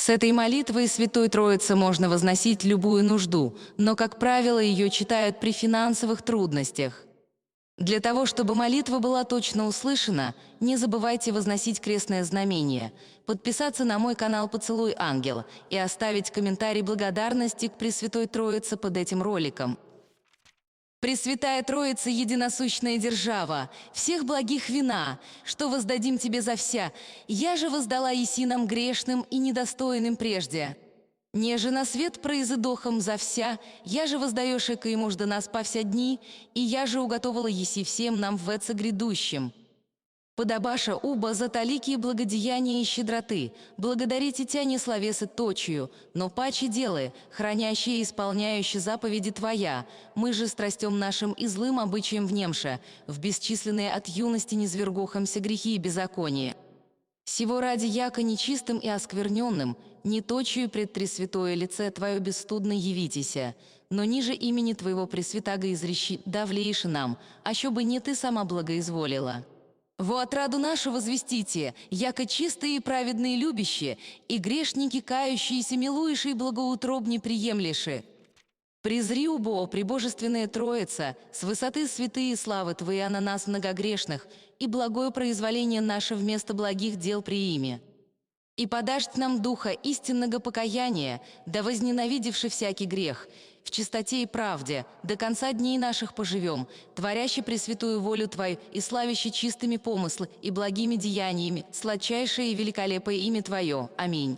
С этой молитвой Святой Троицы можно возносить любую нужду, но, как правило, ее читают при финансовых трудностях. Для того, чтобы молитва была точно услышана, не забывайте возносить крестное знамение, подписаться на мой канал «Поцелуй Ангела» и оставить комментарий благодарности к Пресвятой Троице под этим роликом. Пресвятая Троица, единосущная держава, всех благих вина, что воздадим Тебе за вся, я же воздала еси нам грешным и недостойным прежде. Неже на свет произыдохом за вся, я же воздаешь эко и мужда нас по вся дни, и я же уготовила еси всем нам в эце грядущем. Подобаша уба за таликие благодеяния и щедроты, благодарите Тя не словесы точию, но паче делы, хранящие и исполняющие заповеди Твоя, мы же страстем нашим и злым обычаем внемша, в бесчисленные от юности низвергохомся грехи и беззакония. Сего ради яко нечистым и оскверненным, не точию пред Тресвятое лице Твое бесстудно явитеся, но ниже имени Твоего Пресвятаго изрещи давлейше нам, ащо бы не Ты сама благоизволила. Во отраду нашу возвестите, яко чистые и праведные любящие, и грешники кающиеся милуешь и благоутробне приемлеши. Презри, убо, пребожественная Троица, с высоты святые славы Твоя на нас многогрешных, и благое произволение наше вместо благих дел приими. И подашь нам духа истинного покаяния, да возненавидевши всякий грех, в чистоте и правде, до конца дней наших поживем, творящий пресвятую волю Твою и славящий чистыми помыслы и благими деяниями, сладчайшее и великолепое имя Твое. Аминь.